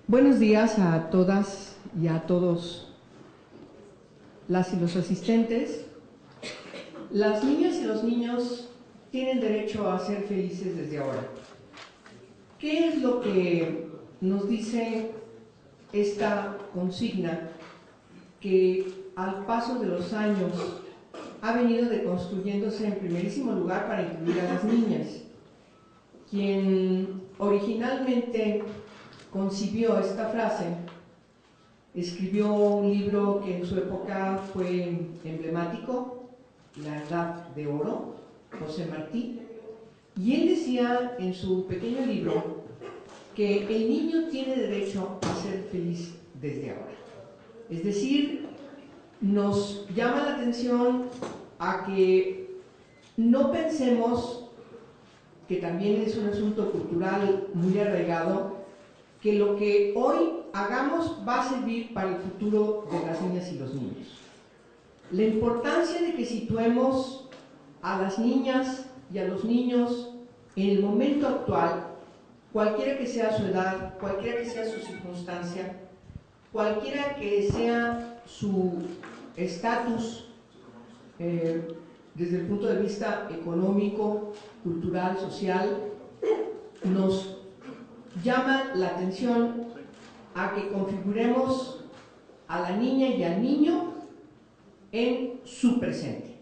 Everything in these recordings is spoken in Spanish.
Buenos días a todas y a todos las y los asistentes. Las niñas y los niños tienen derecho a ser felices desde ahora. ¿Qué es lo que nos dice esta consigna que al paso de los años ha venido deconstruyéndose en primerísimo lugar para incluir a las niñas? Quien originalmente concibió esta frase escribió un libro que en su época fue emblemático, La Edad de Oro, José Martí, y él decía en su pequeño libro que el niño tiene derecho a ser feliz desde ahora. Es decir, nos llama la atención a que no pensemos, que también es un asunto cultural muy arraigado, que lo que hoy hagamos va a servir para el futuro de las niñas y los niños. La importancia de que situemos a las niñas y a los niños en el momento actual, cualquiera que sea su edad, cualquiera que sea su circunstancia, cualquiera que sea su estatus desde el punto de vista económico, cultural, social, nos llama la atención a que configuremos a la niña y al niño en su presente.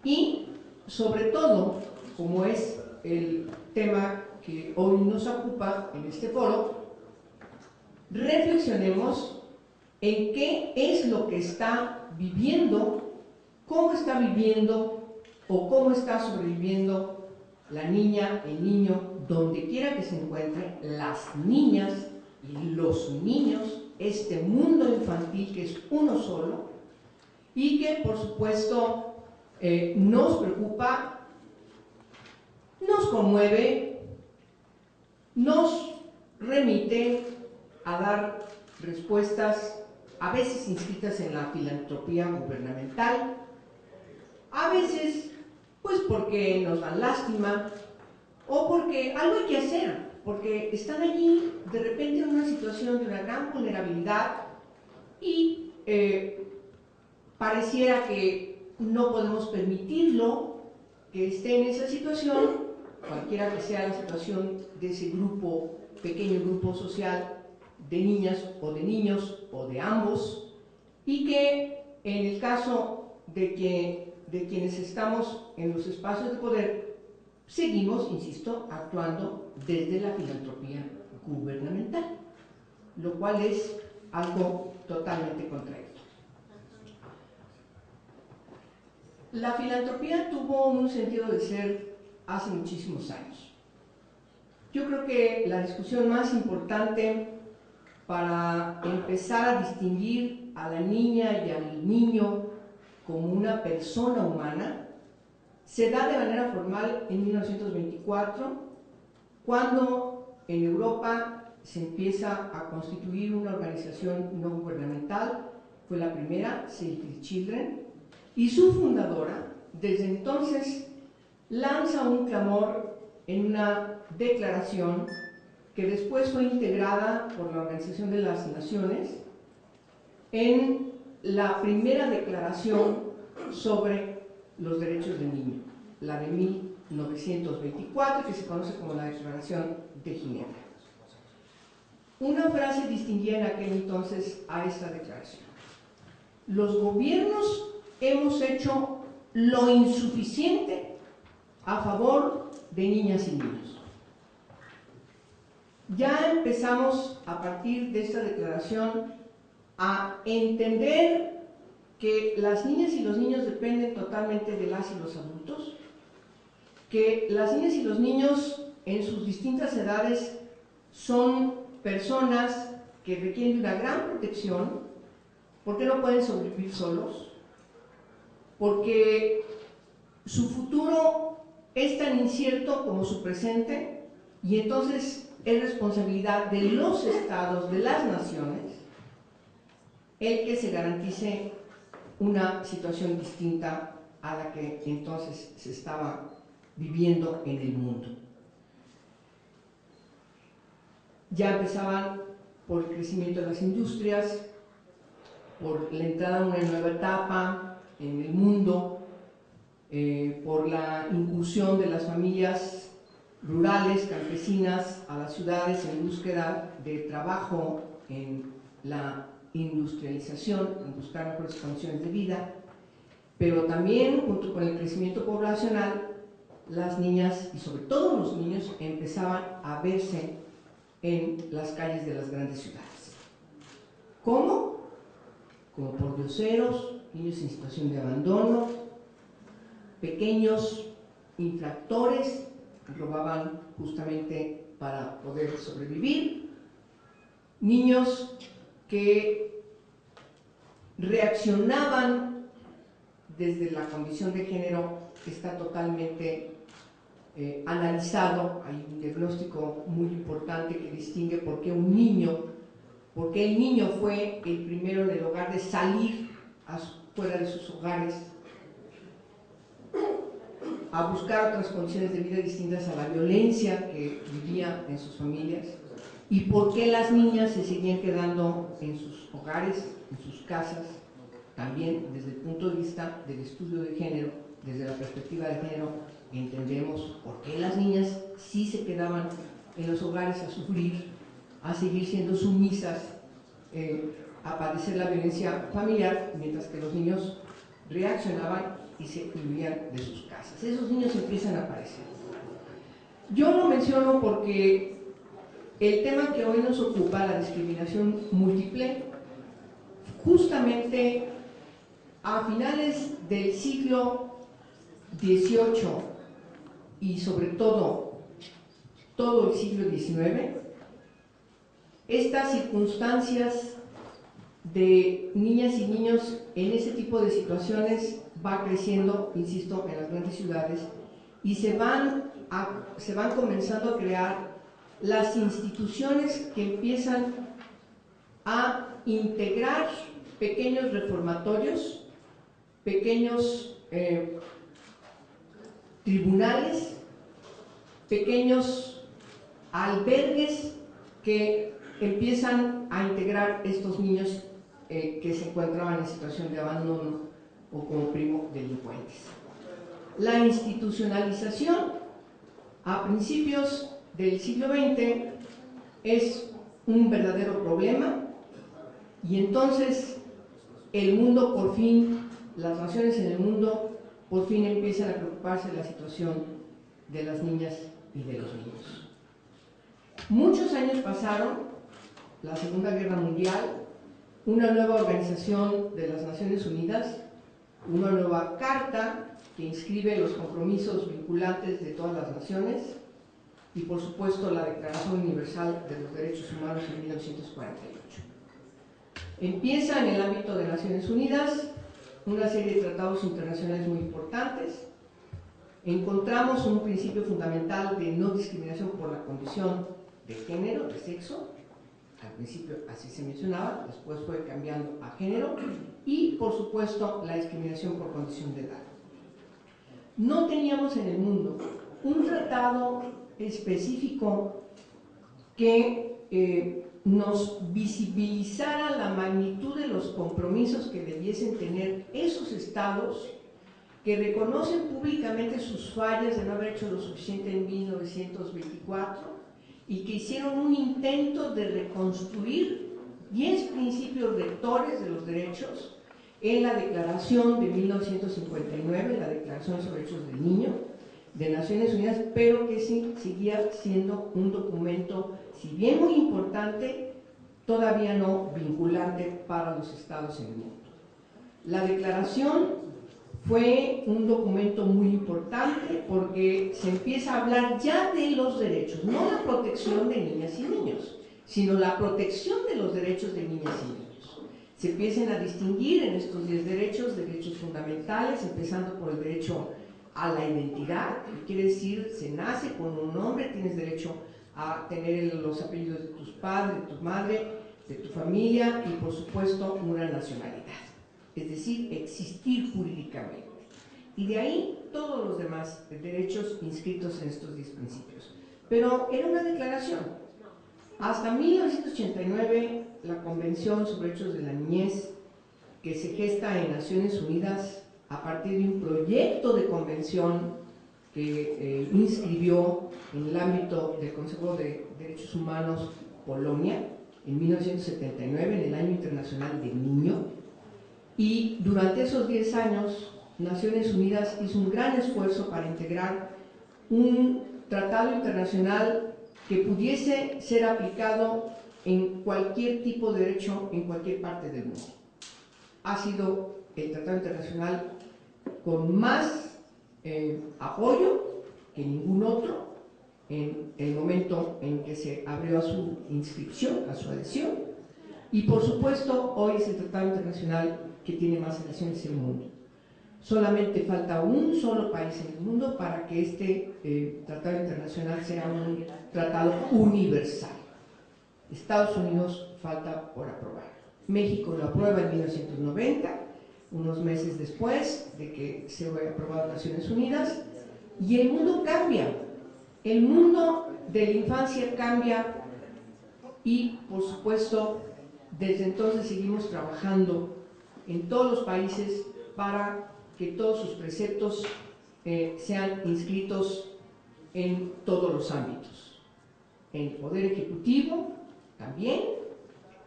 Y, sobre todo, como es el tema que hoy nos ocupa en este foro, reflexionemos en qué es lo que está viviendo, cómo está viviendo o cómo está sobreviviendo la niña, el niño, donde quiera que se encuentre, las niñas y los niños, este mundo infantil que es uno solo y que por supuesto nos preocupa, nos conmueve, nos remite a dar respuestas a veces inscritas en la filantropía gubernamental, a veces pues porque nos dan lástima o porque algo hay que hacer, porque están allí de repente en una situación de una gran vulnerabilidad y pareciera que no podemos permitirlo que esté en esa situación, cualquiera que sea la situación de ese grupo, pequeño grupo social de niñas o de niños o de ambos, y que en el caso de quienes estamos en los espacios de poder, seguimos, insisto, actuando desde la filantropía gubernamental, lo cual es algo totalmente contrario. La filantropía tuvo un sentido de ser hace muchísimos años. Yo creo que la discusión más importante para empezar a distinguir a la niña y al niño como una persona humana se da de manera formal en 1924, cuando en Europa se empieza a constituir una organización no gubernamental, fue la primera, Save the Children, y su fundadora, desde entonces, lanza un clamor en una declaración que después fue integrada por la Organización de las Naciones en la primera declaración sobre los derechos del niño, la de 1924, que se conoce como la Declaración de Ginebra. Una frase distinguía en aquel entonces a esta declaración: los gobiernos hemos hecho lo insuficiente a favor de niñas y niños. Ya empezamos a partir de esta declaración a entender que las niñas y los niños dependen totalmente de las y los adultos, que las niñas y los niños en sus distintas edades son personas que requieren de una gran protección, porque no pueden sobrevivir solos, porque su futuro es tan incierto como su presente, y entonces es responsabilidad de los estados, de las naciones, el que se garantice una situación distinta a la que entonces se estaba viviendo en el mundo. Ya empezaban por el crecimiento de las industrias, por la entrada a una nueva etapa en el mundo, por la incursión de las familias rurales, campesinas, a las ciudades en búsqueda de trabajo, en la industrialización, en buscar mejores condiciones de vida, pero también junto con el crecimiento poblacional, las niñas y sobre todo los niños empezaban a verse en las calles de las grandes ciudades. ¿Cómo? Como pordioseros, niños en situación de abandono, pequeños infractores que robaban justamente para poder sobrevivir, niños que reaccionaban desde la condición de género que está totalmente analizado. Hay un diagnóstico muy importante que distingue por qué el niño fue el primero en el hogar de salir fuera de sus hogares a buscar otras condiciones de vida distintas a la violencia que vivía en sus familias, y por qué las niñas se seguían quedando en sus hogares, en sus casas, también desde el punto de vista del estudio de género, desde la perspectiva de género, entendemos por qué las niñas sí se quedaban en los hogares a sufrir, a seguir siendo sumisas, a padecer la violencia familiar, mientras que los niños reaccionaban y se huían de sus casas. Esos niños empiezan a aparecer. Yo lo menciono porque el tema que hoy nos ocupa, la discriminación múltiple, justamente a finales del siglo XVIII y sobre todo el siglo XIX, estas circunstancias de niñas y niños en ese tipo de situaciones va creciendo, insisto, en las grandes ciudades, y se van comenzando a crear las instituciones que empiezan a integrar pequeños reformatorios, pequeños tribunales, pequeños albergues que empiezan a integrar estos niños que se encontraban en situación de abandono o como primo delincuentes. La institucionalización a principios del siglo XX es un verdadero problema, y entonces el mundo por fin, las naciones en el mundo por fin empiezan a preocuparse de la situación de las niñas y de los niños. Muchos años pasaron, la Segunda Guerra Mundial, una nueva organización de las Naciones Unidas, una nueva carta que inscribe los compromisos vinculantes de todas las naciones y por supuesto la Declaración Universal de los Derechos Humanos en 1948. Empieza en el ámbito de Naciones Unidas una serie de tratados internacionales muy importantes. Encontramos un principio fundamental de no discriminación por la condición de género, de sexo. Al principio así se mencionaba, después fue cambiando a género, y por supuesto la discriminación por condición de edad. No teníamos en el mundo un tratado específico que nos visibilizara la magnitud de los compromisos que debiesen tener esos estados que reconocen públicamente sus fallas de no haber hecho lo suficiente en 1924 y que hicieron un intento de reconstruir 10 principios rectores de los derechos en la Declaración de 1959, la Declaración sobre Derechos del Niño de Naciones Unidas, pero que sí seguía siendo un documento, si bien muy importante, todavía no vinculante para los estados en el mundo. La declaración fue un documento muy importante porque se empieza a hablar ya de los derechos, no la protección de niñas y niños, sino la protección de los derechos de niñas y niños. Se empiezan a distinguir en estos 10 derechos, derechos fundamentales, empezando por el derecho a la identidad, que quiere decir, se nace con un nombre, tienes derecho a tener los apellidos de tus padres, de tu madre, de tu familia y por supuesto una nacionalidad. es decir, existir jurídicamente. Y de ahí todos los demás derechos inscritos en estos 10 principios. Pero era una declaración. Hasta 1989, la Convención sobre Derechos de la Niñez, que se gesta en Naciones Unidas a partir de un proyecto de convención que inscribió en el ámbito del Consejo de Derechos Humanos Polonia en 1979, en el Año Internacional del Niño, y durante esos 10 años Naciones Unidas hizo un gran esfuerzo para integrar un tratado internacional que pudiese ser aplicado en cualquier tipo de derecho en cualquier parte del mundo. Ha sido el tratado internacional con más apoyo que ningún otro en el momento en que se abrió a su inscripción, a su adhesión, y por supuesto hoy es el tratado internacional que tiene más adhesiones en el mundo. Solamente falta un solo país en el mundo para que este tratado internacional sea un tratado universal. Estados Unidos falta por aprobarlo. México lo aprueba en 1990, unos meses después de que se haya aprobado en Naciones Unidas, y el mundo cambia. El mundo de la infancia cambia y, por supuesto, desde entonces seguimos trabajando en todos los países para que todos sus preceptos sean inscritos en todos los ámbitos. En el Poder Ejecutivo también,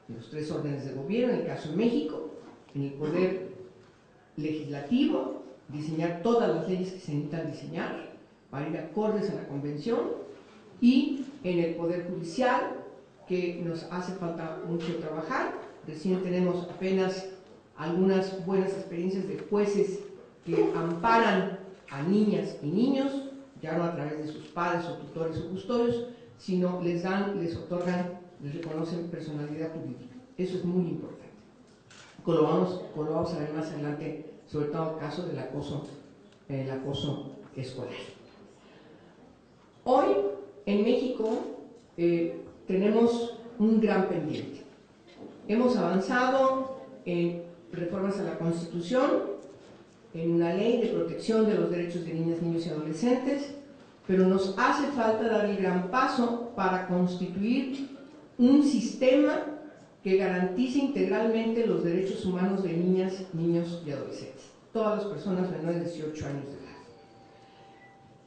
en los 3 órdenes de gobierno, en el caso de México, en el Poder Legislativo, diseñar todas las leyes que se necesitan diseñar para ir acordes a la Convención, y en el Poder Judicial, que nos hace falta mucho trabajar. Recién tenemos apenas algunas buenas experiencias de jueces que amparan a niñas y niños, ya no a través de sus padres o tutores o custodios, sino les otorgan, les reconocen personalidad jurídica. Eso es muy importante. Como lo vamos a ver más adelante, sobre todo el caso del acoso escolar. Hoy en México tenemos un gran pendiente. Hemos avanzado en reformas a la Constitución, en una ley de protección de los derechos de niñas, niños y adolescentes, pero nos hace falta dar el gran paso para constituir un sistema que garantice integralmente los derechos humanos de niñas, niños y adolescentes, todas las personas menores de 18 años de edad.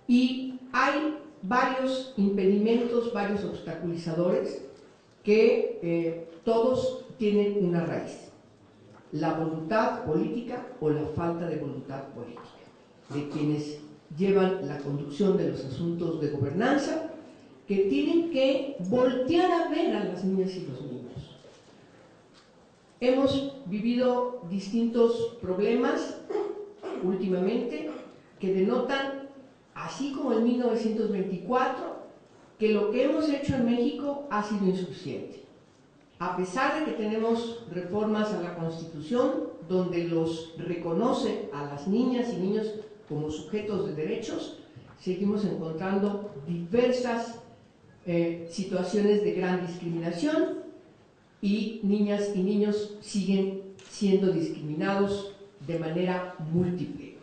Y hay varios impedimentos, varios obstaculizadores que todos tienen una raíz: la voluntad política o la falta de voluntad política de quienes llevan la conducción de los asuntos de gobernanza, que tienen que voltear a ver a las niñas y los niños. Hemos vivido distintos problemas últimamente que denotan, así como en 1924, que lo que hemos hecho en México ha sido insuficiente. A pesar de que tenemos reformas a la Constitución donde los reconoce a las niñas y niños como sujetos de derechos, seguimos encontrando diversas situaciones de gran discriminación, y niñas y niños siguen siendo discriminados de manera múltiple.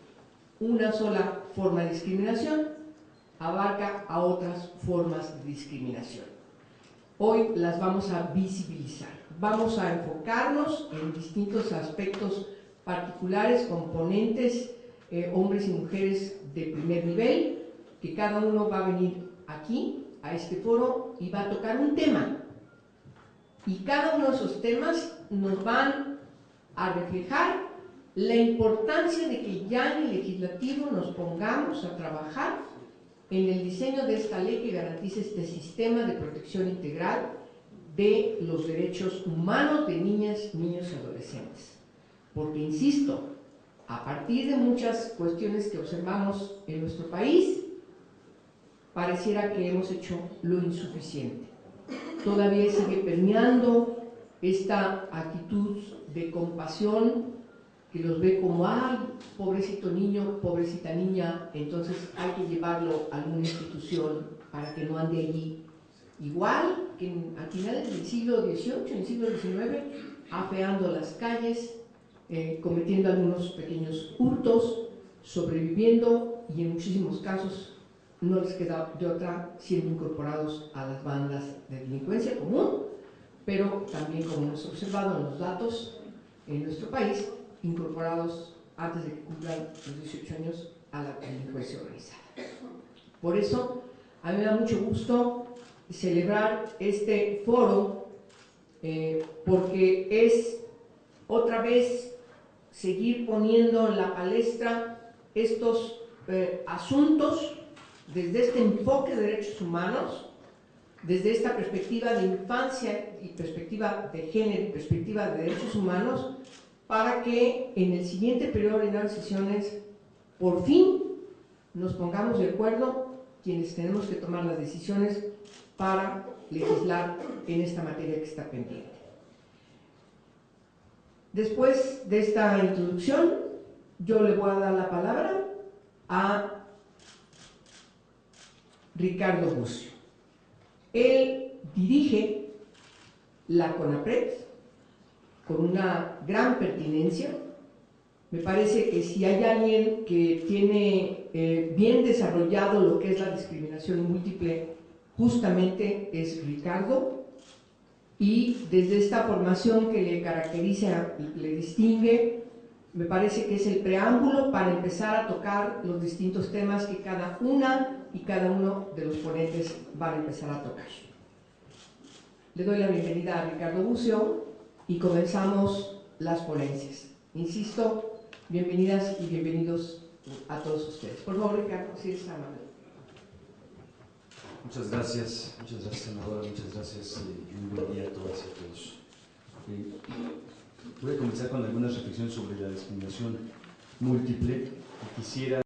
Una sola forma de discriminación abarca a otras formas de discriminación. Hoy las vamos a visibilizar, vamos a enfocarnos en distintos aspectos particulares, componentes, hombres y mujeres de primer nivel, que cada uno va a venir aquí, a este foro, y va a tocar un tema. Y cada uno de esos temas nos van a reflejar la importancia de que ya en el legislativo nos pongamos a trabajar en el diseño de esta ley que garantice este sistema de protección integral de los derechos humanos de niñas, niños y adolescentes. Porque, insisto, a partir de muchas cuestiones que observamos en nuestro país, pareciera que hemos hecho lo insuficiente. Todavía sigue permeando esta actitud de compasión que los ve como, ay, pobrecito niño, pobrecita niña, entonces hay que llevarlo a alguna institución para que no ande allí. Igual que a finales del siglo XVIII, en el siglo XIX, afeando las calles, cometiendo algunos pequeños hurtos, sobreviviendo y en muchísimos casos no les queda de otra siendo incorporados a las bandas de delincuencia común, pero también, como hemos observado en los datos en nuestro país, incorporados antes de que cumplan los 18 años a la delincuencia organizada. Por eso, a mí me da mucho gusto celebrar este foro, porque es otra vez seguir poniendo en la palestra estos asuntos desde este enfoque de derechos humanos, desde esta perspectiva de infancia y perspectiva de género y perspectiva de derechos humanos, para que en el siguiente periodo de sesiones por fin nos pongamos de acuerdo quienes tenemos que tomar las decisiones para legislar en esta materia que está pendiente. Después de esta introducción, yo le voy a dar la palabra a Ricardo Bucio. Él dirige la CONAPRED con una gran pertinencia. Me parece que si hay alguien que tiene bien desarrollado lo que es la discriminación múltiple, justamente es Ricardo, y desde esta formación que le caracteriza, le distingue, me parece que es el preámbulo para empezar a tocar los distintos temas que cada una y cada uno de los ponentes van a empezar a tocar. Le doy la bienvenida a Ricardo Bucio y comenzamos las ponencias. Insisto, bienvenidas y bienvenidos a todos ustedes. Por favor, Ricardo, si eres amable. Muchas gracias, senadora, muchas gracias y un buen día a todas y a todos. Voy a comenzar con algunas reflexiones sobre la discriminación múltiple y quisiera